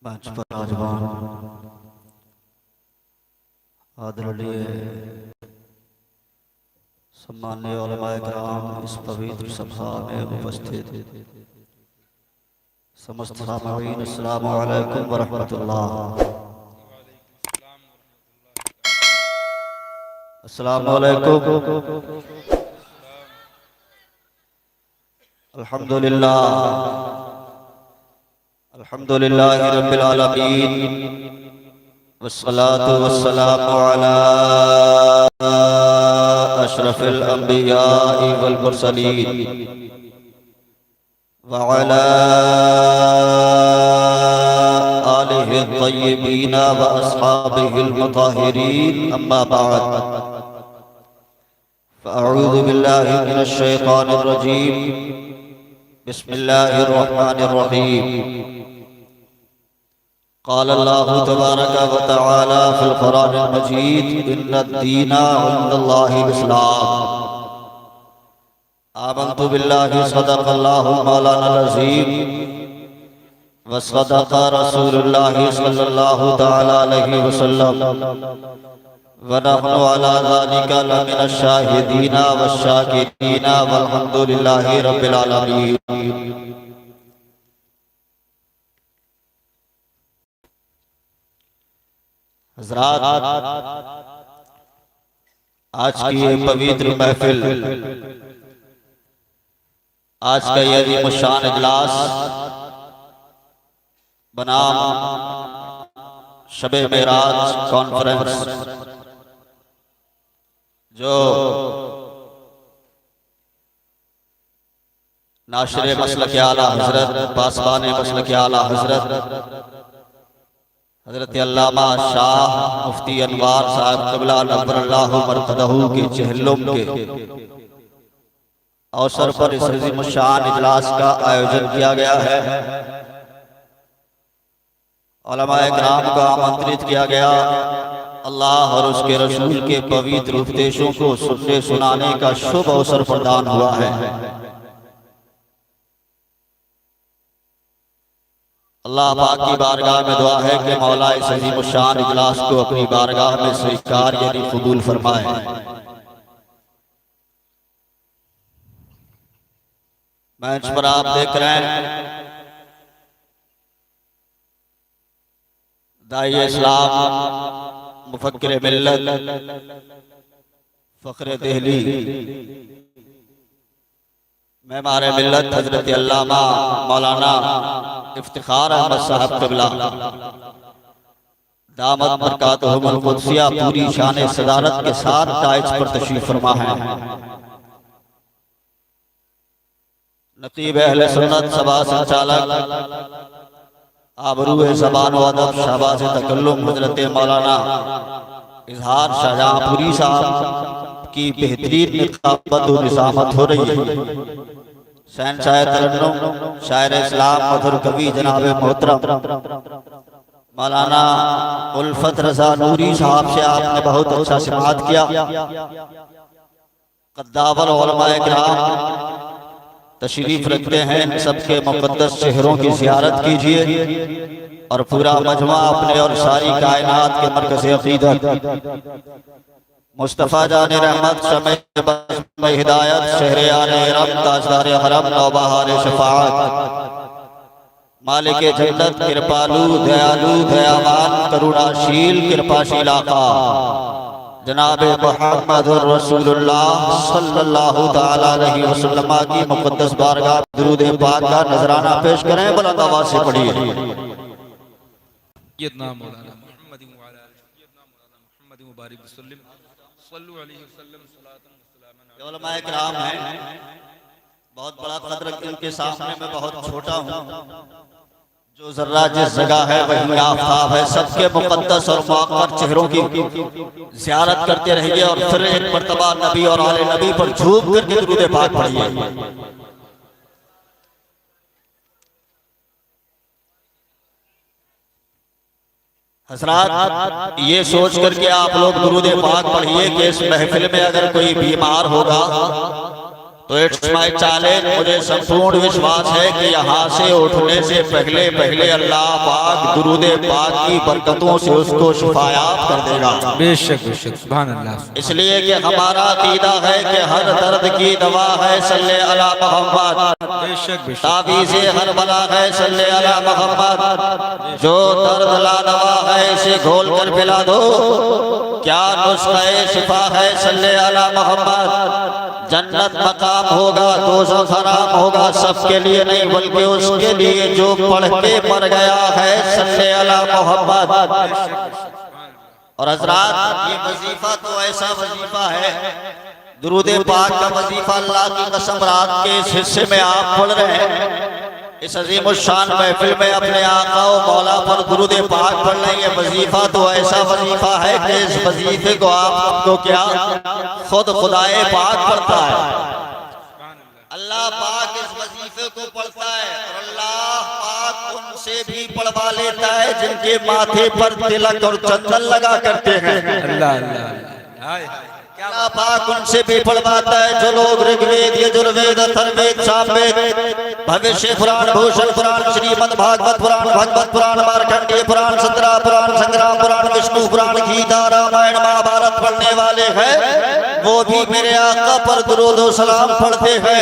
मंच पर नौजवान आदरणीय सम्मान्य उलमाए किराम, इस पवित्र सभा में उपस्थित समस्त सामईन, अस्सलामु अलैकुम व रहमतुल्लाह। अस्सलामु अलैकुम। अल्हम्दुलिल्लाह अल्हम्दुलिल्लाहि रब्बिल आलमीन वस्सलातु वस्सलामु अला अशरफिल अंबिया वल मुरसलीन व अला आलिहि तय्यबीन व अस्हाबिहिल मुताहिरीन, अम्मा बाद। फ़अऊज़ु बिल्लाहि मिनश शैतानिर रजीम, बिस्मिल्लाहिर रहमानिर रहीम। क़ाल अल्लाहु तबारक व तआला फ़िल क़ुरानिल मजीद, इन्नद-दीना इंदल्लाहिल इस्लाम। आमन्तु बिल्लाहि सदक़ल्लाहु मौलानाल अज़ीम व सदक़ रसूलुल्लाहि सल्लल्लाहु तआला अलैहि वसल्लम व नहनु अला ज़ालिका लमिनश शाहिदीना वश्शाकिरीना वल्हम्दुलिल्लाहि रब्बिल आलमीन। हज़रात, आज की ये पवित्र महफिल, आज का ये अज़ीमुश्शान इजलास बनाम शबे मेराज कॉन्फ्रेंस, जो नाशिर मसलक आला हजरत, पासबान मसलक आला हजरत हजरत अल्लामा शाह मुफ्ती अनवार साहब क़िबला नव्वरल्लाहु मरक़दहू के चहल्लुम के अवसर पर इस अज़ीमुश्शान इजलास का आयोजन किया गया है। उलमाए किराम को आमंत्रित किया गया। अल्लाह और उसके रसूल के पवित्र उपदेशों को सुनने सुनाने का शुभ अवसर प्रदान हुआ है। अल्लाह पाक की बारगाह में दुआ है कि मौला इस अज़ीमुश्शान इजलास को अपनी बारगाह में स्वीकार यानी कबूल फरमाए। मंच पर आप देख रहे हैं दाई इस्लाम, मुफक्किर मिल्लत, फ़ख्र देहली, मेमार मिल्लत हजरत अल्लामा मौलाना इफ्तिखार अहमद साहब क़िबला दामत बरकातुहुमुल क़ुद्सिया पूरी शान सदारत के साथ ताइज पर तशरीफ फरमा है। नक़ीब अहले सुन्नत सभा संचालक आबरूए ज़बान व अदब शहबाज़ तकल्लुम हजरत मौलाना इजहार शाहजहांपुरी साहब की बेहतरीन निक़ाबत व निज़ामत हो रही है। शहंशाह तरन्नुम, शायर इस्लाम, मधुर कवि जनाब मोहतरम मौलाना उल्फत रज़ा नूरी साहब से आपने बहुत अच्छा समाअत किया। क़द्दावल उलमाए किराम तशरीफ रखते हैं, सबके मुक़द्दस चेहरों की ज़ियारत कीजिए और पूरा मजमा अपने और सारी कायनात के मरकज़ अक़ीदत मुस्तफ़ा जान रहमत, शमे हिदायत, शहरे आने रब, ताजदार हरम, नौबहार शफाअत, मालिक जन्नत, कृपालु दयालु दयावान करुणाशील कृपाशील आका जनाब मुहम्मदुर रसूलुल्लाह सल्लल्लाहु तआला अलैहि वसल्लम की मुक़द्दस बारगाह दुरूद पाक का नजराना पेश करें। बुलंद आवाज़ से पढ़िए। उलमाए किराम हैं, बहुत बड़ा कद्र इनके सामने मैं बहुत छोटा हूँ। जो जर्रा जिस जगह है वही आफताब है। सबके मुक़द्दस और मुअक्कर चेहरों की ज़ियारत करते रहिए और फिर एक मर्तबा नबी और आले नबी पर झूम करके दुरूद पाक पढ़िए। हज़रात, ये सोच करके आप लोग दुरूद पाक पढ़िए कि इस महफिल में अगर कोई बीमार होगा तो इट्स माय चैलेंज, मुझे संपूर्ण विश्वास है कि यहाँ से उठने से पहले पहले अल्लाह पाक दुरूद पाक की बरकतों से उसको शिफायात कर देगा। बेशक बेशक, सुभान अल्लाह। इसलिए कि हमारा अकीदा है कि हर दर्द की दवा है सल्ले अला मोहम्मद, बेशक बेशक, ताबीज़े हर बला है सल्ले अला मोहम्मद। जो दर्द ला दवा है इसे घोल कर पिला दो, क्या नुस्खा शिफा है सल्ले अला मोहम्मद। जन्नत मकाम होगा, दोज़ख हराम होगा, सबके लिए नहीं बल्कि उसके लिए जो पढ़ के मर गया है सल्ले अला मोहम्मद। और हजरात, ये वजीफा तो ऐसा वजीफा है, दुरूद पाक का वजीफा, अल्लाह की कसम रात के इस हिस्से में आप पढ़ रहे हैं, इस अजीम शान महफिल में अपने आका व मौला पर दुरूद पाक पढ़ रहे हैं। ये वजीफा तो ऐसा वजीफा है कि इस वजीफे को आपको क्या खुद खुदाए पाक पढ़ता है, अल्लाह पाक इस वजीफे को पढ़ता है और अल्लाह पाक उनसे भी पढ़वा लेता है जिनके माथे पर तिलक और चंदन लगा करते हैं। अल्लाह अल्लाह, अल्लाह पाक उनसे भी पढ़वाता है जो लोग ऋग्वेद, यजुर्वेद, अथर्ववेद, सामवेद, भविष्य पुराण, भूषण पुराण, श्रीमद् भागवत पुराण, भगवत पुराण, मार्कंडेय पुराण, सत्रह पुराण, संग्राम पुराण, विष्णु पुराण, गीता, रामायण, महाभारत पढ़ने वाले हैं, वो भी मेरे आका पर दुरूद व सलाम पढ़ते हैं।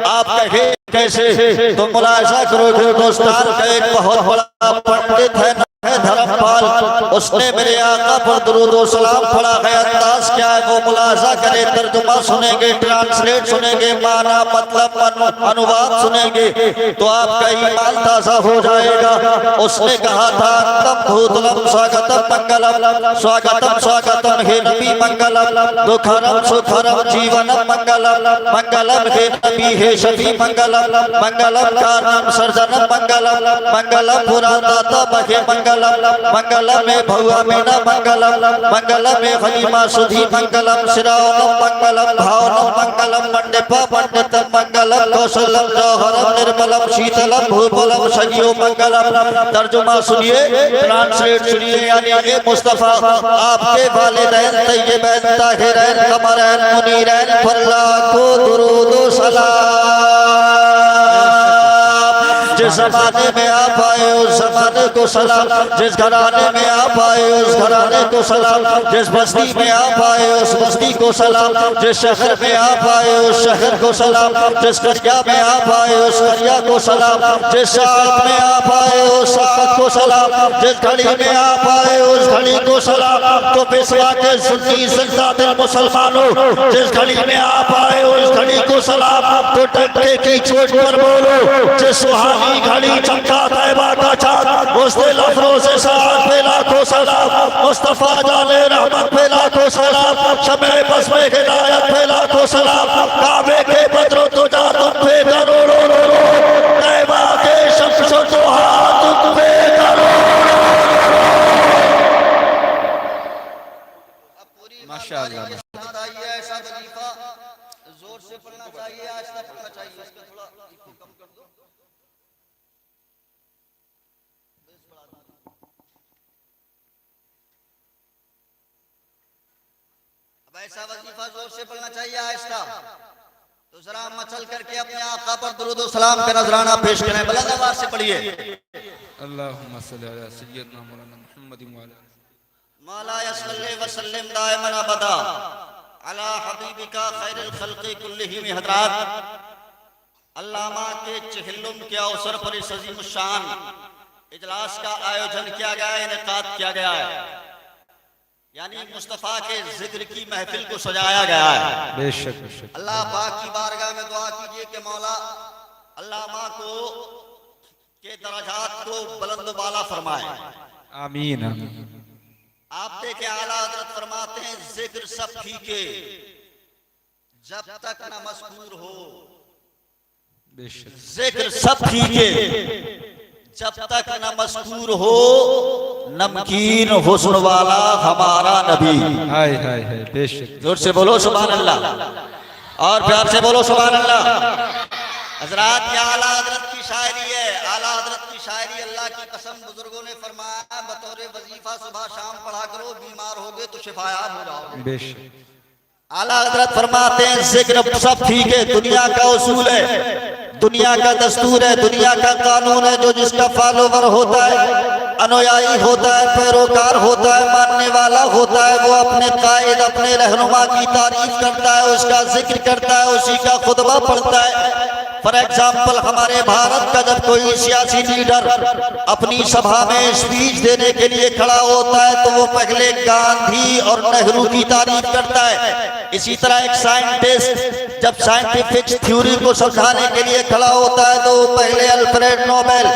आप कहे कैसे, तो मुलाहिजा करोगे दोस्तान का एक बहुत बड़ा पंडित है धर्मपाल, उसने मेरे आका पर दुरूद व सलाम पढ़ा है। अंदाज क्या है वो मुलाहिजा करें, तर्जुमा सुनेंगे, ट्रांसलेट सुनेंगे, माना मतलब अनुवाद सुनेंगे तो आपका ईमान ताज़ा हो जाएगा। उसने कहा था तम भूतलम स्वागतम मंगलम, स्वागतम स्वागतम हे नबी मंगलम, दुखरम सुखरम जीवनम मंगलम, मंगलम हे नबी हे शफी मंगलम, मंगलम कारणम सर्जनम मंगलम, मंगलम पुरादाता महे मंगलम, मंगलम में भगवा मीना मंगलम, मंगलम में खलीमा सुधी मंगलम, शिरावनम मंगलम, भावनम मंगलम, मंडपा पंडितम मंगलम, कौशलम जौहरम निर्मलम, शीतलम भूपलम सजियो मंगलम। तर्जुमा सुनिए, ट्रांसलेट सुनिए, यानी ये मुस्तफा आपके वालिदैन तय्यबैन ताहिरैन कमरैन मुनीरैन पर लाखों दुरूद व सलाम। जिस जमाने में आप आए उस जमाने को सलाम, जिस घराने में आप आए उस घराने को सलाम, जिस बस्ती में आप आए उस बस्ती को सलाम, जिस शहर में आप आए उस शहर को सलाम, जिस करिया में आप आए उस करिया को सलाम, जिस साथ में आप आए उस साथ को सलाम, जिस घड़ी में आप आए उस घड़ी को सलाम। तो पेशवा के सुन्नी जिंदा दिल मुसलमानों, जिस घड़ी में आप आए उस घड़ी को सलाम, तो डंडे की चोट पर बोलो, जिस सुहानी घड़ी चमका तैबा का चाँद, उस दिल अफरोज़े साथ पे लाखों सलाम, मुस्तफा जाने रहमत पे लाखों सलाम, शमे बस में हिदायत पे लाखों सलाम, काबे के बदरो तो जा तुम पे करोड़ों तैबा के शख्स तो हाथ तुम पे करोड़ों। माशाअल्लाह, ऐसा वजीफा जोर से पढ़ना चाहिए, आहिस्ता पढ़ना चाहिए, इसका थोड़ा कम कर दो। अब ऐसा वजीफा जोर से पढ़ना चाहिए, आहिस्ता। तो जरा मचल करके अपने आका पर दुरूद व सलाम का नजराना पेश करें, बुलंद आवाज से पढ़िए। अल्लाहुम्मा सल्ली अला सय्यदना मौलाना मुहम्मद मौला सल्लल्लाहु व सल्लम दाइमन अबदा अला हबीबिका खैरुल खल्क़ि कुल्लिहिम। हज़रात, अल्लामा के चहल्लुम के अवसर पर इस अजीम शान इजलास का आयोजन किया गया है, इनेकाद किया गया है, यानी मुस्तफ़ा के जिक्र की महफिल को सजाया गया है। बेशक बेशक, अल्लाह पाक की बारगाह में दुआ कीजिए कि मौला अल्लामा को के दराजात को बुलंद बाला फरमाए, आमीन आमीन। आप देखे आला हज़रत फरमाते हैं जिक्र सब फीके जब तक न मस्कूर हो, बेशक जिक्र सब फीके जब तक न मस्कूर हो, नमकीन हुस्न वाला हमारा नबी। हाय हाय हाय, बेशक। जोर से बोलो सुभान अल्लाह और प्यार से बोलो सुभान अल्लाह। हजरात, ये आला हजरत की शायरी है, आला हजरत की शायरी। अल्लाह की कसम, बुजुर्गों ने फरमाया बतौर वजीफा सुबह शाम पढ़ा करो, बीमार होगे तो शिफायाब हो जाओगे। बेशक। आला हजरत फरमाते हैं जिक्र सब ठीक है, दुनिया का उसूल है, दुनिया का दस्तूर है, दुनिया का कानून है। जो जिसका फॉलोवर होता है, अनुयायी होता है, पैरोकार होता है, मानने वाला होता है, वो अपने कायद अपने रहनुमा की तारीफ करता है, उसका जिक्र करता है, उसी का खुतबा पढ़ता है। फॉर एग्जाम्पल हमारे भारत का जब कोई सियासी लीडर अपनी सभा में स्पीच देने के लिए खड़ा होता है तो वो पहले गांधी और नेहरू की तारीफ करता है। इसी तरह एक साइंटिस्ट जब साइंटिफिक थ्योरी को समझाने के लिए खड़ा होता है तो वो पहले अल्फ्रेड नोबेल,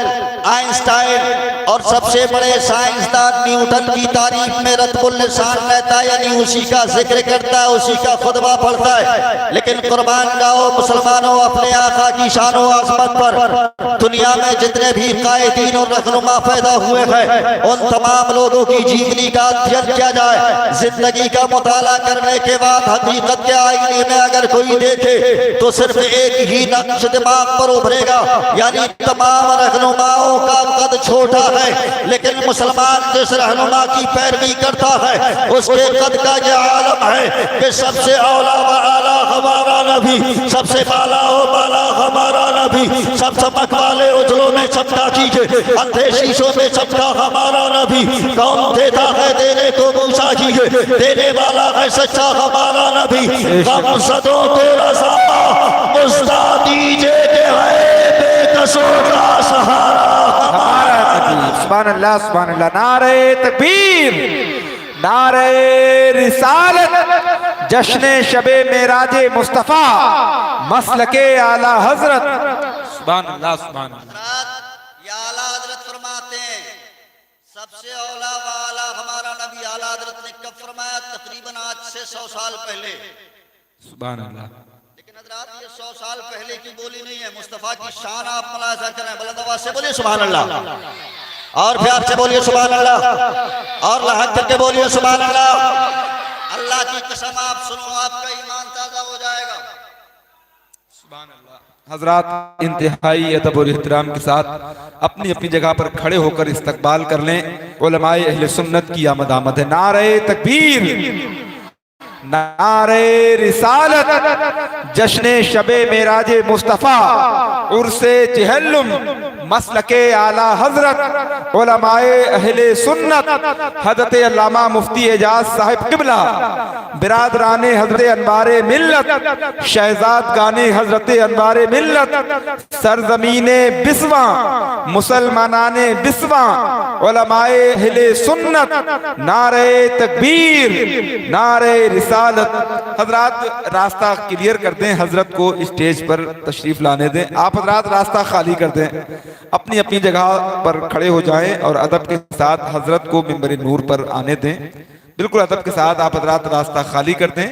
आइंस्टाइन और सबसे बड़े साइंसदान न्यूटन की तारीफ में रत्बुल लिसान रहता है, यानी उसी का जिक्र करता है, उसी का खुतबा पढ़ता है। लेकिन कुर्बान जाओ मुसलमानों अपने आका की शान व आज़मत पर। दुनिया में जितने भी कायदीन और रहनुमा पैदा हुए हैं उन तमाम लोगों की जीवनी का अध्ययन किया जाए। जिंदगी का मुताला करने के बाद हकीकत के आईने में अगर कोई देखे तो सिर्फ एक ही नक्श दिमाग पर उभरेगा, यानी तमाम रहनुमाओं का कद छोटा है, लेकिन मुसलमान जिस रहनुमा की पैरवी करता है उसके कद का यह आलम है कि सबसे औला व आला हमारा नबी, सबसे बाला हो बाला हमारा नबी, सब चमक वाले उजलों में चमका कीजिए, अंधे शीशों में चमका हमारा नबी। कौन देता है देने को मूसा कीजिए, देने वाला है सच्चा हमारा नबी। गम सदों को रज़ा मुस्ता दीजिए कि है बेकसों का सहारा हमारा नबी। सुभान अल्लाह सुभान अल्लाह। नारे तकबीर, नारे रिसालत, जश्न शबे मेराजे मुस्तफा, मसलके आला हजरत। सुभान अल्लाह सुभान अल्लाह। या आला हजरत फरमाते हैं सबसे औला वाला हमारा नबी। आला हजरत ने कब फरमाया? तकरीबन आज से 100 साल पहले। सुभान अल्लाह। लेकिन हजरात ये 100 साल पहले की बोली नहीं है, मुस्तफा की शान आप मुलाहिजा करें। बुलंद आवाज से बोलिए सुभान अल्लाह, और प्यार से बोलिए सुभान अल्लाह, और लहक करके बोलिए सुभान अल्लाह। अल्लाह की कसम आप सुनो, आपका ईमान ताजा हो जाएगा। सुभान अल्लाह। हजरात इंतहाई अदब और एहतराम के साथ अपनी अपनी जगह पर खड़े होकर इस्तकबाल कर लें। उलमाए अहले सुन्नत की आमद आमद है। नारे तकबीर, नारे रिसालत, जश्न शबे मेराजे मुस्तफा, उर्से चहल्लुम, मसलके आला हजरत, उलमाए अहले सुन्नत, हजरत अल्लामा मुफ्ती एजाज साहिब किबला, बिरादराने हजरत अनवारे मिल्लत, शहजाद गाने हजरत अनवारे मिल्लत, सरजमीने बिस्वा, मुसलमानाने बिस्वा, उलमाए अहले सुन्नत, नारे तकबीर, नारे रिसालत। हजरात रास्ता क्लियर कर दें, हजरत को स्टेज पर तशरीफ लाने दें। आप हजरात रास्ता खाली कर दें, अपनी अपनी जगह पर खड़े हो जाएं और अदब के साथ हजरत को मिंबर नूर पर आने दें। बिल्कुल अदब के साथ आप हजरात रास्ता खाली कर दें।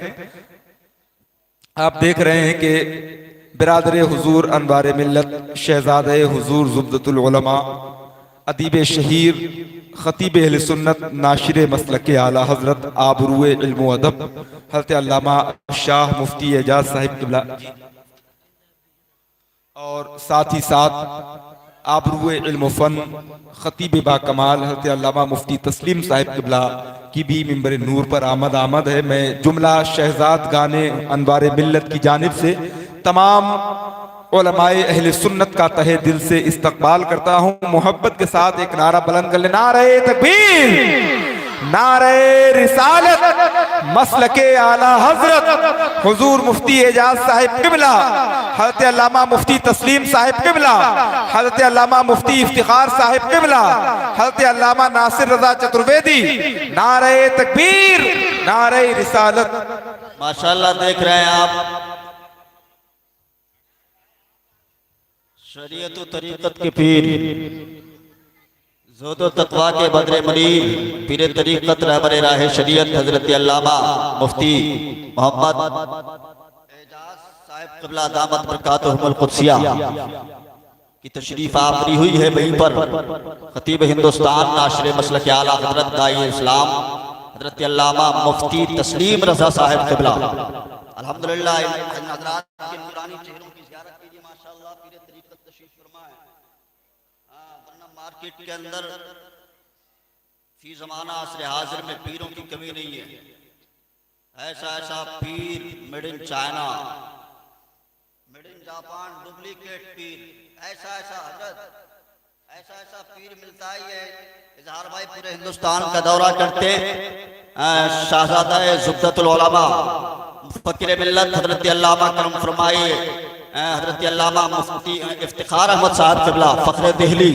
आप देख रहे हैं कि बिरादर हुजूर अनवार मिल्लत, शहजादे हुजूर ज़ुब्दतुल उलमा, अदीब शहीर, खतीब अहले सुन्नत, नाशिर मसलक आला हजरत, आबरूए इल्म अदब, हज़रत अल्लामा शाह मुफ्ती एजाज साहिब किबला, और साथ ही साथ आबरूए इल्म फन, खतीब बाकमाल हज़रत अल्लामा मुफ्ती तस्लीम साहिब किबला की भी मिंबर नूर पर आमद है। मैं जुमला शहजाद गाने अनवार मिल्लत की जानिब से तमाम उलमाए अहले सुन्नत का तहे दिल से इस्तकबाल करता हूँ। मोहब्बत के साथ एक नारा बुलंद कर ले। नारे तकबीर, नारे रिसालत, मसलके आला हजरत, हुजूर मुफ्ती एजाज साहिब किबला, हज़रत अल्लामा मुफ्ती तस्लीम साहिब किबला, हज़रत अल्लामा मुफ्ती इफ्तिखार साहिब किबला, हज़रत अल्लामा नासिर रजा चतुर्वेदी। नारे तकबीर, नारे रिसालत। माशाल्लाह देख रहे हैं आप, शरीयत व तरीकत के पीर, ज़ोद व तक़वा के बदरे मरीर, पीर तरीकत रहबर राह शरीयत हजरत अल्लामा मुफ्ती मोहम्मद एजाज साहिब क़िबला दामत बरकातुहुमुल क़ुद्सिया की तशरीफ आवरी हुई है। वहीं पर खतीब हिंदुस्तान, नाशिर मसलक आला हजरत दाई इस्लाम हजरत अल्लामा मुफ्ती तस्लीम रज़ा साहिब क़िबला। अल्हम्दुलिल्लाह हज़रात के नूरानी चेहरों की ज़ियारत कीजिए। माशाअल्लाह पीर तरीकत तशरीफ फरमा है। वरना मार्केट के अंदर फी ज़माना असर हाजिर में पीरों की कमी नहीं है। ऐसा ऐसा पीर made in China, made in Japan, duplicate पीर, ऐसा ऐसा हजरत, ऐसा ऐसा पीर मिलता ही है। इजहार भाई पूरे हिंदुस्तान का दौरा करते हैं। शाहजादा ज़ुब्दतुल उलमा फकीर मिल्लत हजरत अल्लामा करम फरमाए हजरत अल्लामा मुफ्ती इफ्तिखार अहमद साहब क़िबला फ़ख्र दिल्ली,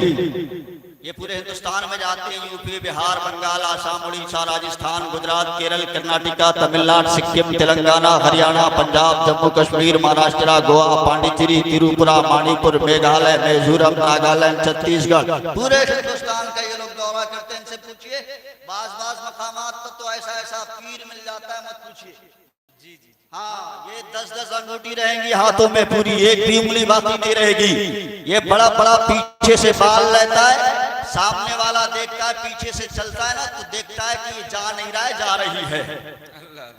ये पूरे हिंदुस्तान में जाते हैं। यूपी, बिहार, बंगाल, आसाम, उड़ीसा, राजस्थान, गुजरात, केरल, कर्नाटका, तमिलनाडु, सिक्किम, तेलंगाना, हरियाणा, पंजाब, जम्मू कश्मीर, महाराष्ट्र, गोवा, पांडिचेरी, त्रिपुरा, मणिपुर, मेघालय, मिजोरम, नागालैंड, छत्तीसगढ़, पूरे हिंदुस्तान का ये लोग दौरा करते हैं। इनसे पूछिए बाज मकामात पर तो ऐसा ऐसा पीर मिल जाता है, मत पूछिए। जी जी हाँ, ये 10-10 अंगूठी रहेंगी हाथों में, पूरी एक भी उंगली बाकी नहीं रहेगी। ये बड़ा बड़ा पीछे से बाल रहता है, सामने वाला देखता है, पीछे से चलता है ना तो देखता है कि ये जा नहीं रहा है, जा रही है।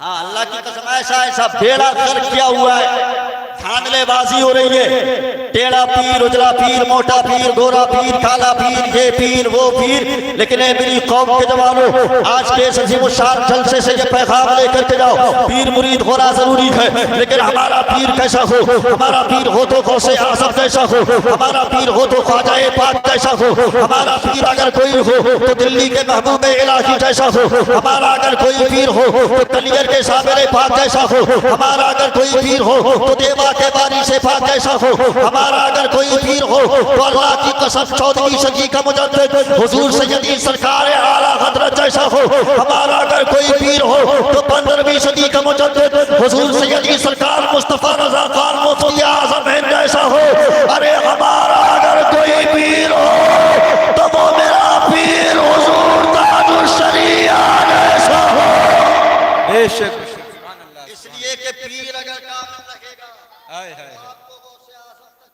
हाँ, अल्लाह की कसम ऐसा ऐसा बेड़ा गर्क किया हुआ है, धांधलेबाजी हो रही है। टेढ़ा पीर, उजला पीर, मोटा पीर, गोरा पीर, काला पीर, ये पीर वो पीर। लेकिन मेरी कौम के जवानों, आज के अजीम शान जलसे से ये पैगाम लेकर के जाओ, पीर मुरीद होना जरूरी है, लेकिन हमारा पीर कैसा हो? हमारा पीर हो तो गौसे आज़म कैसा हो, हमारा पीर हो तो ख्वाजा पाक कैसा हो, हमारा पीर अगर कोई हो तो दिल्ली के महबूब इलाही जैसा हो, हमारा अगर कोई पीर हो तो कलियर के साबिर पाक जैसा हो, हमारा अगर कोई पीर हो तो देवा के बारी से पाक जैसा हो, हमारा अगर कोई पीर हो तो अल्लाह की कसम 14वीं सदी का मुजद्दिद हुजूर सैयदी सरकार आला हजरत जैसा हो, हमारा अगर कोई पीर हो तो 15वीं सदी का मुजद्दिद हुजूर सैयदी सरकार मुस्तफा रज़ा खान मुफ्ती आज़म हिंद जैसा हो। अरे हमारा अगर कोई पीर हो तो वो मेरा पीर हुजूर ताजुल शरीया जैसा हो। बेशक इसलिए कि पीर अगर काम लगेगा, हाय हाय,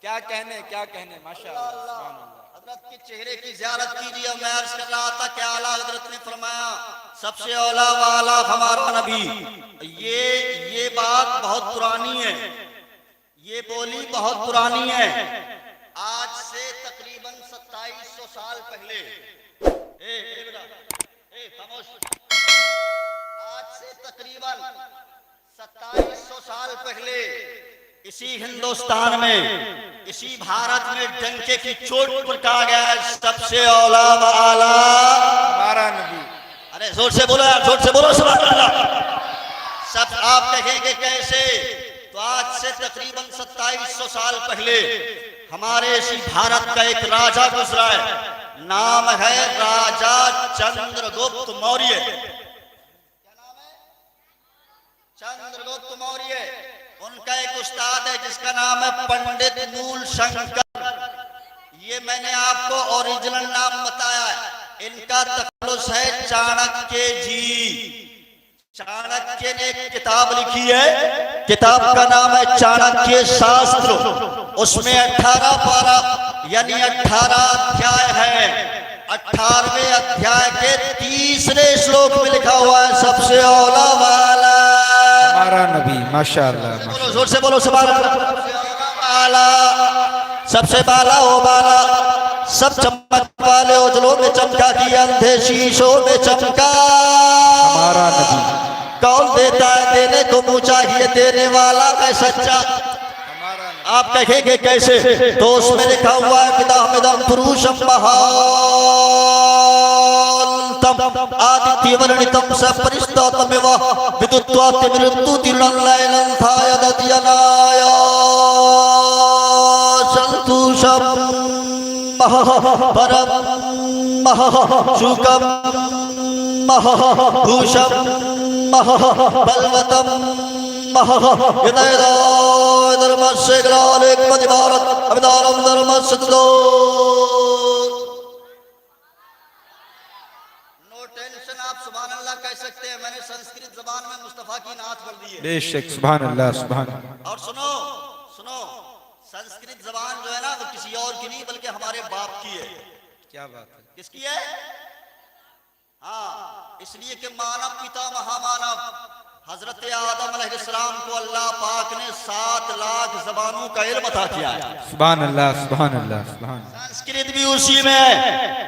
क्या कहने माशाअल्लाह। हजरत के चेहरे की ज़ियारत कीजिए। मैं अर्ज कर रहा था कि आला हजरत ने फरमाया सबसे औला वाला हमारा नबी। ये बात बहुत पुरानी है, ये बोली बहुत पुरानी है। आज से तकरीबन 2700 साल पहले, खामोश, आज से तकरीबन 2700 साल पहले इसी हिंदुस्तान में, इसी भारत में डंके की चोट पर कहा गया है सबसे औला वाला हमारा नबी। अरे जोर से बोलो यार, जोर से बोलो सुभान अल्लाह। सब आप कहेंगे कैसे? तो आज से तकरीबन 2700 साल पहले हमारे इसी भारत का एक राजा गुजरा है, नाम है राजा चंद्रगुप्त मौर्य। क्या नाम है? चंद्रगुप्त मौर्य। उनका एक उस्ताद है जिसका नाम है पंडित मूल शंकर। ये मैंने आपको ओरिजिनल नाम बताया है। इनका तखल्लुस है चाणक्य जी। चाणक्य ने एक किताब लिखी है, किताब का नाम है चाणक्य शास्त्र। उसमें 18 पारा यानी 18 अध्याय है। 18वें अध्याय के 30वें श्लोक में लिखा हुआ है सबसे औला वाला हमारा नबी। माशाअल्लाह, जोर से बोलो सुभान अल्लाह। सबसे बाला ओ बाला, सब चमक वाले उजलों में चमका की, अंधे शीशों में चमका। हमारा नबी। कौन देता है देने को मुँह चाहिए, देने वाला है सच्चा। आप कहेंगे कैसे? तो उसमें लिखा हुआ है विदाहमिदम पुरुषम महान्तम आदित्य वर्णितम सपरिष्टतमेव विदुत्वात्य मृत्यु तिरणं लयनं थायदत्यनाय संतुषम परम शुकम भूषम बलवतम आप सुभान अल्लाह कह सकते हैं। मैंने संस्कृत जबान में मुस्तफा की नात पढ़ दी है। बेशक सुभान अल्लाह, सुभान अल्लाह। और सुनो सुनो, संस्कृत जबान जो है ना वो किसी और की नहीं बल्कि हमारे बाप की है। क्या बात है? किसकी है? हाँ, इसलिए कि मानव पिता महामानव हजरत आदम अलैहिस्सलाम को अल्लाह पाक ने 7 लाख जबानों का इल्म अता किया है। सुभान अल्लाह, सुभान अल्लाह, सुभान। संस्कृत भी उसी में है।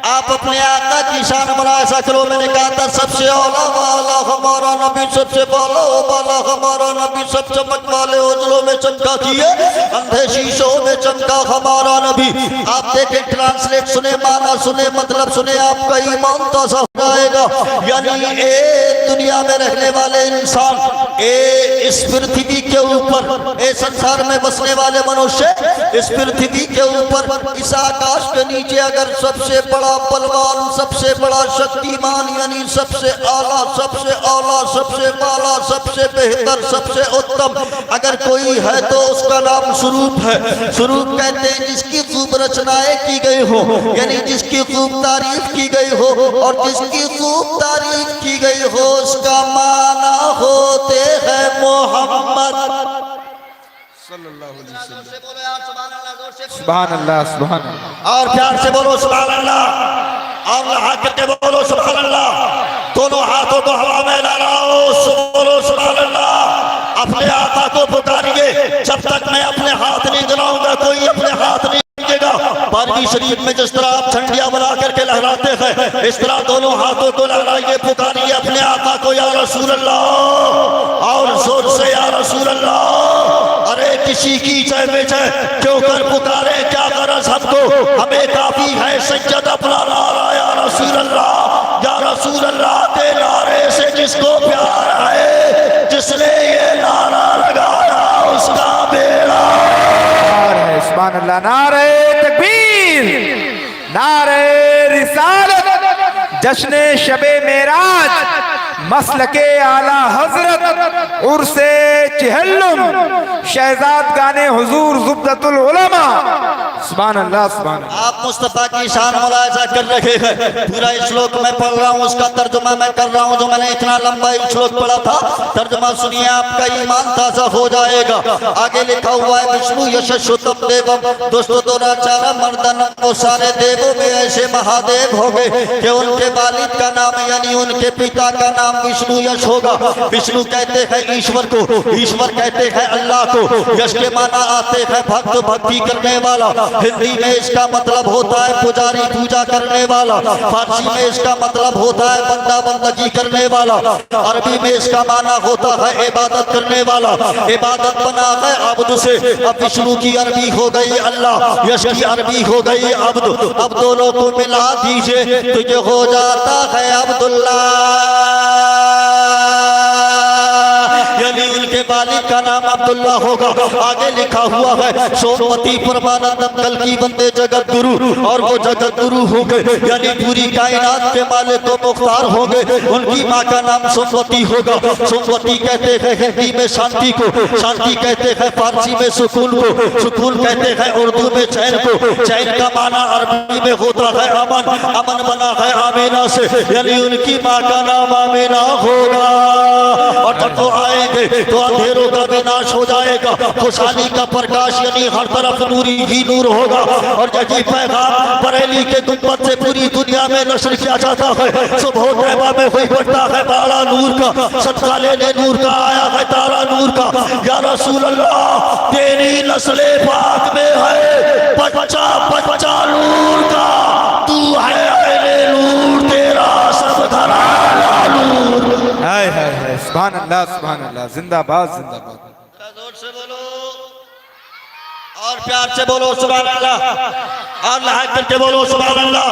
आप अपने आका की शान बढ़ा मुलाहिजा करो, मैंने कहा था सबसे औला वाला हमारा नबी, सबसे बाला वाला हमारा नबी, सब चमक वाले उजलों में चमका किए, अंधे शीशों में चमका हमारा नबी। आप देखें, ट्रांसलेट सुने, माना सुने, मतलब सुने, आपका ईमान ताज़ा हो जाएगा। यानी दुनिया में रहने वाले इंसान, इस पृथ्वी के ऊपर, इस संसार में बसने वाले मनुष्य, इस पृथ्वी के ऊपर, इस आकाश के नीचे अगर सबसे बड़ा बलवान, सबसे बड़ा शक्तिमान, यानी सबसे आला, सबसे औला, सबसे बाला, सबसे बेहतर, सबसे उत्तम अगर कोई है तो उसका नाम स्वरूप है। स्वरूप कहते हैं जिसकी खूब रचनाएं की गई हो, यानी जिसकी खूब तारीफ की गई हो, और जिसकी खूब तारीफ की गई हो उसका माना होते हैं मोहम्मद सल्लल्लाहु अलैहि वसल्लम। सुभान अल्लाह, सुभान अल्लाह। और प्यार से बोलो सुभान अल्लाह, और लहा करके बोलो सुभान अल्लाह। दोनों हाथों को हवा में लहराओ, बोलो सुभान अल्लाह। अपने आका को पुकारिए, जब तक मैं अपने हाथ नहीं दिलाऊंगा कोई अपने हाथ नहीं दिखेगा। बारहवीं शरीफ में जिस तरह आप झंडियां बना करके लहराते हैं, इस तरह दोनों हाथों को लहराइए, पुकारिए अपने आका को, या रसूल अल्लाह, और जोर से या रसूल अल्लाह। अरे किसी की जय में जय क्यों कर पुकारे, क्या गरज हमको, हमें काफी है सज्जद अपना नारा या रसूल अल्लाह, या रसूल अल्लाह के नारे से जिसको प्यार है, जिसने ये नारा लगाया उसका बेड़ा। सुभान अल्लाह। नारे तकबीर, नारे रिसालत, जश्ने शबे मेराज, मसलके आला हजरत, उर्से चहल्लुम, शहजाद गाने हुजूर जुब्दतुल उलमा। सुभान अल्लाह, सुभान अल्लाह। आप मुस्तफा की शान मुलाहिजा कर रहे हैं। पूरा श्लोक मैं पढ़ रहा हूँ, उसका तर्जुमा मैं कर रहा हूँ, जो मैंने इतना लंबा श्लोक पढ़ा था। तर्जुमा सुनिए, आपका ईमान ताजा हो जाएगा। आगे लिखा हुआ है, विष्णु यशस्वतम देवम, दोस्तों दोराचारा मर्दनम, वो सारे देवों में ऐसे महादेव हो गए कि उनके वालिद का नाम, यानी उनके पिता का नाम विष्णु यश होगा। विष्णु कहते हैं ईश्वर को, ईश्वर कहते हैं अल्लाह को। यश के माना आते हैं भक्त, भक्ति करने वाला। हिंदी में इसका मतलब होता है पुजारी, पूजा करने वाला। फारसी में इसका मतलब होता है बंदा, बंदगी करने वाला। अरबी में इसका माना होता है इबादत करने वाला। इबादत बना है अब्द से, अब विष्णु की अरबी हो गई अल्लाह, यश की अरबी हो गई अब्द। अब दोनों को मिला दीजिए तुझे हो जाता है अब्दुल्लाह, यानी उनके वालिद का नाम अब्दुल्ला होगा। आगे लिखा हुआ है सोमवती परमानंदम कल की बंदे जगत गुरु, और वो जगत गुरु हो गए, यानी पूरी कायनात के मालिक को मुख्तार हो गए। उनकी माँ का नाम सोमवती होगा। सोमवती कहते हैं हिंदी में शांति को, शांति कहते हैं फारसी में सुकून को, सुकून कहते हैं उर्दू में चैन को। चैन का माना अरबी में होता है अमन, अमन बना है आमीना से, यानी उनकी माँ का नाम आमीना होगा। और जब वो आएंगे तो अंधेरों का विनाश हो जाएगा, खुशहाली का प्रकाश, यानी हर तरफ नूरी ही नूर होगा। और यही पैगाम बरेली के गुंबद से पूरी दुनिया में नशर किया जाता है। सुबह तैबा में हुई बढ़ता है तारा नूर का, सदका लेने नूर का आया है तारा नूर का। या रसूल अल्लाह तेरी नस्ले पाक में है बच्चा बच्चा नूर का, तू है अहले नूर, तेरा सब घराना नूर। हाय हाय हाय, सुभान अल्लाह, सुभान अल्लाह। जिंदाबाद, जिंदाबाद। जोर से बोलो और प्यार से बोलो सुभान अल्लाह, और लहक करके बोलो सुभान अल्लाह।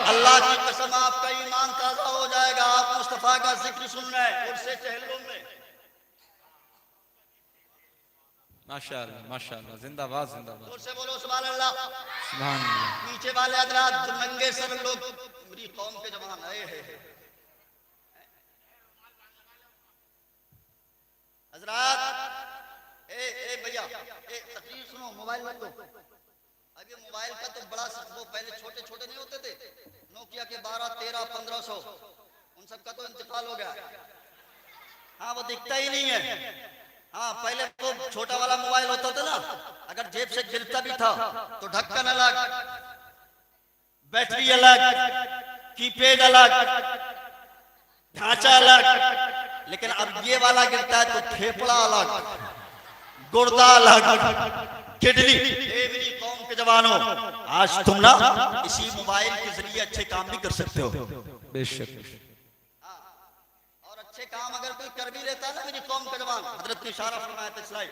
अल्लाह की कसम आपका ईमान ताजा हो जाएगा। आप मुस्तफा का जिक्र सुन रहे हैं उर्से चहल्लुम में। माशाअल्लाह, माशाअल्लाह, जिंदाबाद, जिंदाबाद। जोर से बोलो सुभान अल्लाह। सुभान अल्लाह। नीचे वाले हजरात नंगे सर लोग, मेरी कौम के जवान आए हैं हजरात। ए भैया, तकरीर सुनो, मोबाइल मत दो। अब ये मोबाइल का तो बड़ा, वो पहले छोटे छोटे नहीं होते थे, नोकिया के 12, 13, 1500, उन सब का तो इंतकाल हो गया। हाँ, वो दिखता ही नहीं है। हाँ, पहले वो छोटा वाला मोबाइल होता था ना, अगर जेब से गिरता भी था तो ढक्कन अलग, बैटरी अलग, कीपैड अलग, ढांचा अलग। लेकिन अब ये वाला गिरता है तो फेफड़ा अलग, गुर्दा अलग, किडनी। मेरी कौम के जवानों, आज तुम ना इसी मोबाइल के जरिए अच्छे काम भी कर सकते हो। बेशक और अच्छे काम अगर कोई कर भी लेता है ना, मेरी कौम का जवान, हजरत ने इशारा फरमाया था इस्लाम,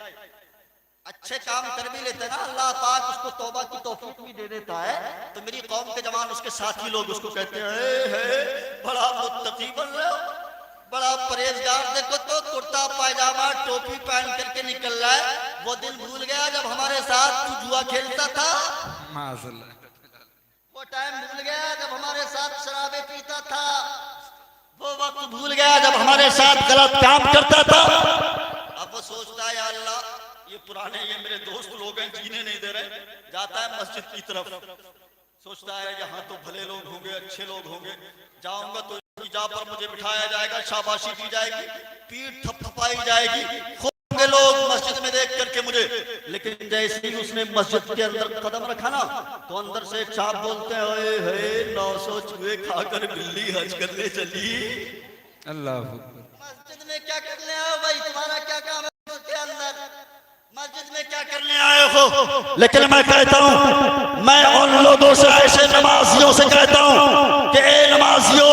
अच्छे काम कर भी लेते हैं ना, अल्लाह पाक उसको तौबा की तौफीक भी दे देता है, तो मेरी कौम के जवान उसके साथी लोग उसको कहते हैं बड़ा मुत्तकी बन रहे हो, बड़ा परहेजगार, देखो तो कुर्ता पायजामा टोपी पहन करके निकल रहा है। वो दिन भूल गया जब हमारे साथ तू जुआ खेलता था, माज़अल्लाह, वो टाइम भूल गया जब हमारे साथ शराबे पीता था, वो वक्त भूल गया जब हमारे साथ गलत काम करता था। अब वो सोचता है या अल्लाह ये पुराने ये मेरे दोस्त लोग हैं, जीने नहीं दे रहे, जाता है मस्जिद की तरफ, सोचता है यहाँ तो भले लोग होंगे, अच्छे लोग होंगे, जाऊंगा तो जा पर मुझे बिठाया जाएगा, शाबाशी दी जाएगी, पीठ थपथपाई जाएगी, होंगे लोग मस्जिद में देख करके मुझे। लेकिन जैसे ही उसने मस्जिद के अंदर कदम रखा ना, तो अंदर से एक साहब बोलते हैं 900 चूहे खाकर बिल्ली हज करने चली। अल्लाह मस्जिद में क्या करने आए हो भाई, तुम्हारा क्या काम है उसके अंदर, मस्जिद में क्या करने आए हो? लेकिन मैं कहता हूँ, मैं उन लोगों से, ऐसे नमाजियों से कहता हूँ कि ए नमाजियों,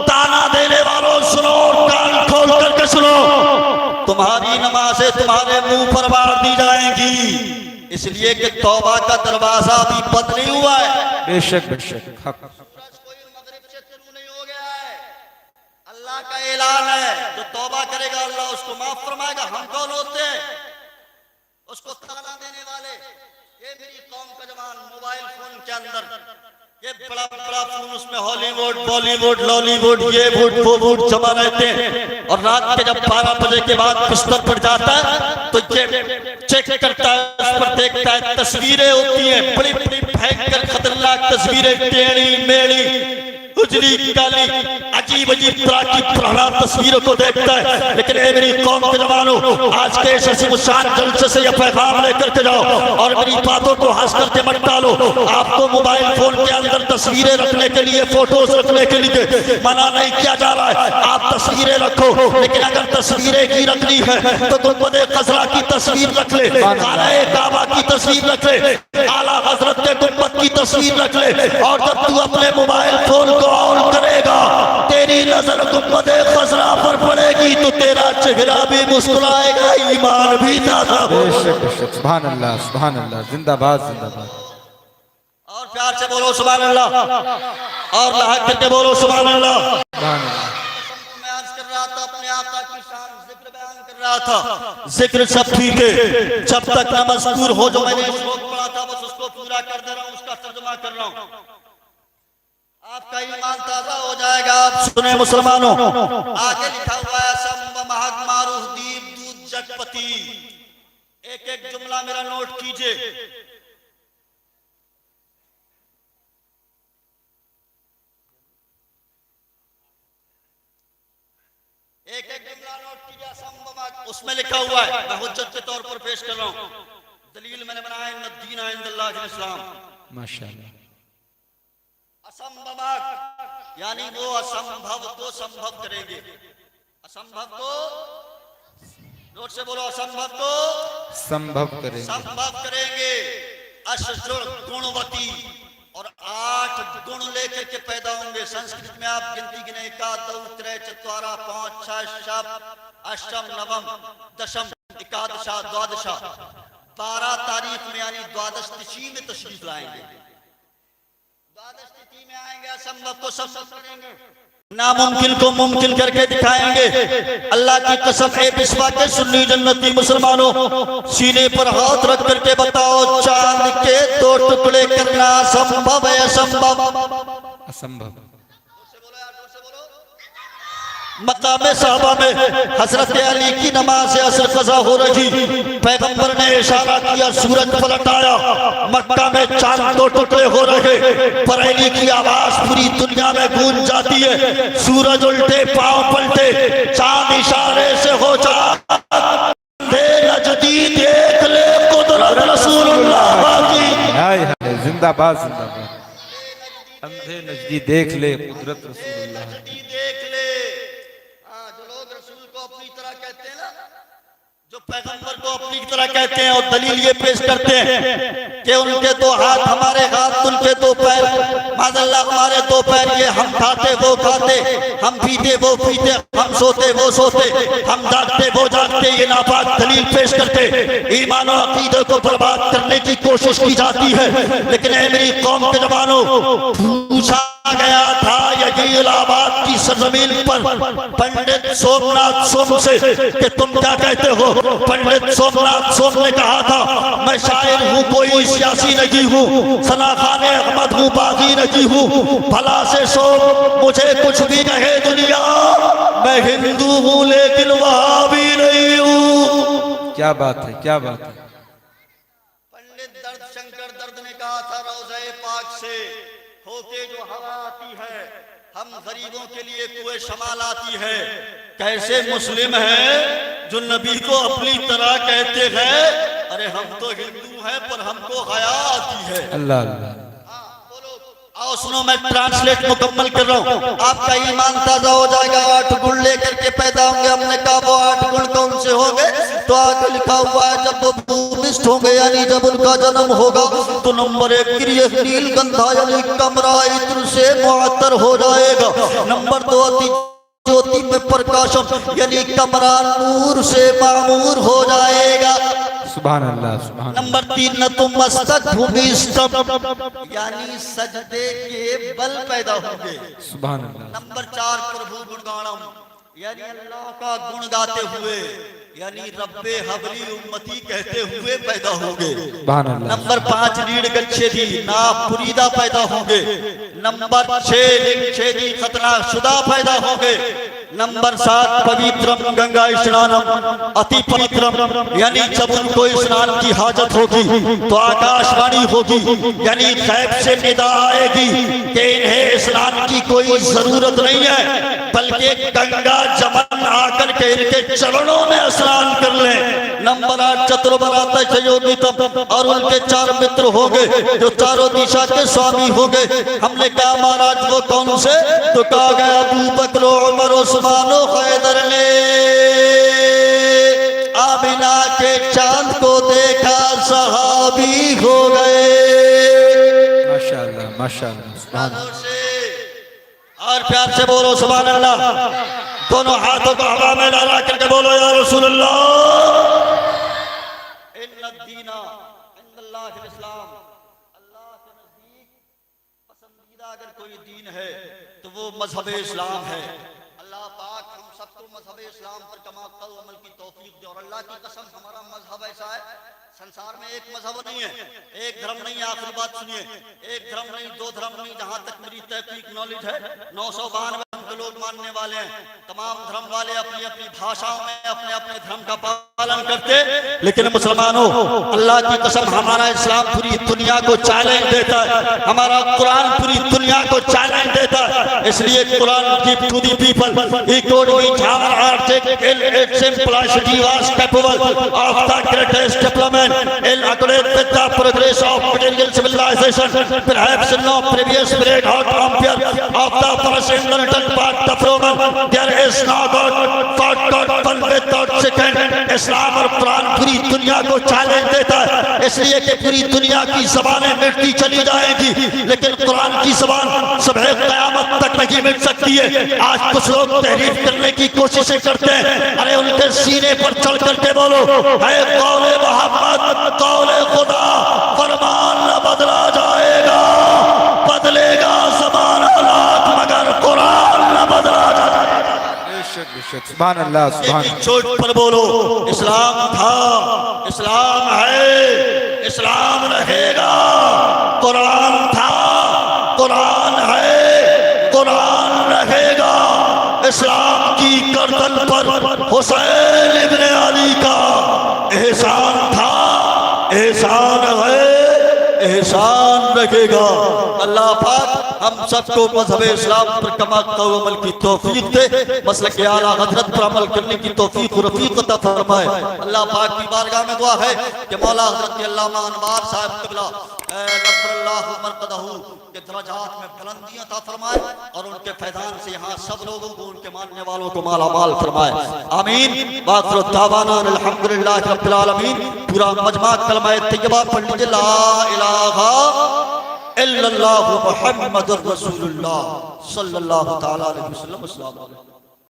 ताना देने वालों सुनो, कान खोल करके सुनो, तुम्हारी नमाजें तुम्हारे मुंह पर मार दी जाएंगी, इसलिए कि तौबा का दरवाजा अभी बंद नहीं हुआ है। बेशक बेशक हक। कोई मगरिब से शुरू नहीं हो गया है, अल्लाह का ऐलान है, जो तौबा करेगा अल्लाह उसको माफ फरमाएगा। हम कौन होते हैं उसको ताना देने वाले? ये मेरी कौम का जवान मोबाइल फोन के अंदर ये बड़ा बड़ा फोन, उसमें हॉलीवुड बॉलीवुड लॉलीवुड ये वुड वो वुड जमा रहते हैं, और रात के जब 12 बजे के बाद बिस्तर पर जाता है तो ये चेक करता है, उस पर देखता है तस्वीरें होती हैं, बड़ी बड़ी भयंकर खतरनाक तस्वीरें, टेढ़ी मेढ़ी उजली काली अजीब अजीब तरह की प्रहलाद तस्वीरों को देखता है। लेकिन ए मेरी कौम के जवानों, आज के इस मुशान जलसे से यह पैगाम लेकर के जाओ, और मेरी बातों को हंस करके मत डालो। आपको मोबाइल फोन के अंदर तस्वीरें रखने के लिए, फोटोज रखने के लिए मना नहीं किया जा रहा है, आप तस्वीरें रखो, लेकिन अगर तस्वीरें की रखनी है तो गुंबद खजरा की तस्वीर रख ले, खाने काबा की तस्वीर रख ले, आला हजरत के गुंबद की तस्वीर रख ले, और जब तू अपने मोबाइल फोन को ऑन करेगा, तेरी नजर गुंबद खजरा पर पड़ेगी तो तेरा चेहरा भी मुस्कुराएगा, ईमान भी ताज़ा होगा। सुभान अल्लाह, सुभान अल्लाह, जिंदाबाद जिंदाबाद। और प्यार से बोलो सुभान अल्लाह, और लहक करके बोलो सुभान अल्लाह। सुभान अल्लाह। मैं अर्ज कर रहा था, अपने आका की शान जिक्र बयान कर रहा था, जिक्र सब ठीक है जब तक ना मज़कूर हो। जो मैंने श्लोक पढ़ा था बस उसको पूरा कर दे रहा हूँ, उसका तर्जुमा कर रहा हूँ, आपका ईमान ताजा हो जाएगा। आप सुने मुसलमानों, आगे लिखा हुआ है संब महक मारूफ दीप दूध जगपति। एक एक जुमला मेरा नोट कीजिए। एक एक जुमला नोट कीजिए। संब महक, उसमें लिखा हुआ है, मैं हुज्जत के तौर पर पेश कर रहा हूँ, दलील मैंने बनाया इन्न दीन इंदल्लाह इस्लाम। माशाअल्लाह। असंभव यानी वो असंभव को संभव करेंगे, असंभव को, नोट से बोलो, असंभव को संभव करेंगे, संभव करेंगे। अशजुर गुणवती, और 8 गुण लेकर के पैदा होंगे। संस्कृत में आप गिनती गिने, 1 2 3 4 5 6 7 अष्टम नवम दशम एकादशा द्वादशा, 12 तारीख में यानी द्वादश तिथि में तशरीफ लाएंगे, द्वादश तिथि में आएंगे, असंभव को संभव करेंगे, नामुमकिन को मुमकिन करके दिखाएंगे। अल्लाह की कसम है, बिस्वा के सुन्नी जन्नती मुसलमानों, सीने पर हाथ रख करके बताओ, चांद के 2 टुकड़े करना संभव है असंभव? असंभव। मकाम साहबा में हजरत अली की नमाज से असर कज़ा हो रही, पैगंबर ने इशारा किया, सूरज पलट आया, मक्का में चांद 2 टुकड़े हो रहे, बरेली की आवाज पूरी दुनिया में गूंज जाती है, सूरज उल्टे पांव पलटे, चांद इशारे से हो जा नजदी देख ले कुदरत रसूलुल्लाह की। जिंदाबाद जिंदाबाद। अंधे नजदी देख ले कुदरत रसूलुल्लाह की। देख ले, जो लोग रसूल को अपनी तरह कहते हैं ना, जो पैगंबर को अपनी तरह कहते हैं और दलील ये पेश करते हैं कि उनके दो हाथ हमारे हाथ, उनके दो पैर, माज़अल्लाह हमारे दो पैर, ये हम खाते वो खाते, हम पीते वो पीते, हम सोते वो सोते, हम जागते वो जागते, ये नापाक दलील पेश करते ईमान और अकीदे को बर्बाद करने की कोशिश की जाती है। लेकिन ऐ मेरी कौम के जवानों, पूछा गया था इलाहाबाद की सरजमीन पर पंडित सोमनाथ सोम से कि तुम क्या कहते हो। पंडित सोमनाथ सोम ने कहा था, मैं शायर हूँ, कोई सियासी नहीं हूँ, सनाखाने अहमद हूँ, बागी नहीं हूँ, भला से सोम मुझे कुछ भी कहे दुनिया, मैं हिंदू हूँ लेकिन वहाबी नहीं हूँ। क्या बात है, क्या बात है। पंडित दर्द शंकर दर्द ने कहा था, रोज़े पाक से होके जो हवा आती है, हम गरीबों के लिए कुएं शमाल आती है। कैसे मुस्लिम हैं जो नबी को अपनी तरह कहते हैं, अरे हम तो हिंदू हैं पर हमको हया आती है। अल्लाह अल्लाह। आओ सुनो, मैं ट्रांसलेट मुकम्मल कर रहा हूँ, आपका ईमान ताजा हो जाएगा। 8 गुण लेकर के पैदा होंगे। हमने कहा वो 8 गुण कौन से होंगे, तो आगे लिखा हुआ है जब वो भूमिष्ठ होंगे, यानी जब उनका जन्म होगा, तो नंबर 1 गिरिय नील गंधा यानी कमरा इत्र से मुअत्तर हो जाएगा। नंबर 2 ज्योति में प्रकाशम यानी कमरा नूर से मामूर हो जाएगा। सुभान अल्लाह, सुभान। नंबर 3 न तुम मस्तक भूमिष्ठ यानी सजदे के बल पैदा होंगे। सुभान अल्लाह। नंबर 4 प्रभु गुणगानम यानी अल्लाह का गुण गाते हुए, यानी रब्बे हबली उम्मती कहते हुए पैदा होंगे। सुभान अल्लाह। नंबर 5 रीढ़ गच्छेदी ना पुरीदा पैदा होंगे। नंबर 6 लिंगछेदी खतना शुदा पैदा होंगे। नंबर 7 पवित्रम गंगा स्नानम अति पवित्रम यानी जब उनको स्नान की हाजत होगी तो आकाशवाणी होगी, यानी गैब से निदा आएगी कि इन्हें स्नान की कोई जरूरत नहीं है, बल्कि गंगा जमन आकर के इनके चरणों में स्नान कर लें। नंबर 8 चतुर्बरात योगितम और उनके 4 मित्र होंगे जो चारों दिशा के स्वामी होंगे। हमने कहा महाराज वो कौन से, तो कहा गया अबू बकर उमर उस्मानो हैदर ने आमिना के चांद को देखा सहाबी हो गए। माशाअल्लाह, माशाअल्लाह, सुभान अल्लाह। और प्यार से बोलो सुभान अल्लाह। दोनों हाथों को हवा में लहरा करके बोलो या रसूलुल्लाह। इन्नद्दीना इंदल्लाहिल इस्लाम, अल्लाह के नजदीक पसंदीदा अगर कोई दीन है तो वो मजहब इस्लाम है। अल्लाह पाक हम सबको मजहब इस्लाम पर कमा अमल की तौफीक दे। और अल्लाह की कसम हमारा मजहब ऐसा है, संसार में एक मजहब नहीं है, एक धर्म नहीं है। आखिरी बात सुनिए, एक धर्म नहीं, 2 धर्म नहीं, जहां तक मेरी तहकीक नॉलेज है 992 लोग मानने वाले हैं। तमाम धर्म वाले अपनी अपनी भाषाओं में अपने अपने धर्म का पालन करते, लेकिन मुसलमानों अल्लाह की कसम हमारा इस्लाम पूरी दुनिया को चैलेंज देता है, हमारा कुरान पूरी दुनिया को चैलेंज देता है। इसलिए Quran give to the people he code we ठामर article it simplicity was capable of the greatest development in accordance with the progress of material civilisation perhaps no previous period out compare of the present part the Roman there is no God one without second। इस्लाम और कुरान पूरी दुनिया को challenge देता है, इसलिए कि पूरी दुनिया की ज़बानें मिटती चली जाएंगी, लेकिन कुरान की ज़बान सुबह क़यामत तक नहीं मिट सकती है। आज कुछ लोग तहरीफ करने की कोशिशें करते हैं, अरे उनके सीने पर चढ़ करके बोलो है कौले मोहम्मद कौले खुदा, फरमान न बदला जाएगा, बदलेगा ज़माना लाख मगर कुरान न बदला जाएगा। सुभान अल्लाह, सुभान। चोट पर बोलो इस्लाम था, इस्लाम है, इस्लाम रहेगा। कुरान था, कुरान है, कुरान रहेगा। इस्लाम की गर्दन पर हुसैन इब्ने अली का एहसान था, एहसान है, एहसान रखेगा। अल्लाह पाक हम सबको मजहब इस्लाम पर कमा अमल की तौफीक दे, मसलक आला हजरत पर अमल करने की तौफीक और रफीक अता फरमाए। अल्लाह पाक की बारगाह में दुआ है कि मौला हजरत अल्लामा अनवार साहब क़िबला गफ़रल्लाहु मरक़दहू के दरजात में बुलंदियां अता फरमाए और उनके फैज़ान से यहाँ सब लोगों को, उनके मानने वालों को माला माल फरमाए। आमीन। वाखिरु दावाना अल्हम्दुलिल्लाहि रब्बिल आलमीन। पूरा मजमा कलमा तैयबा पढ़ लीजिए, ला इलाहा इल्लल्लाहु मुहम्मदुर रसूलुल्लाह सल्लल्लाहु तआला अलैहि वसल्लम।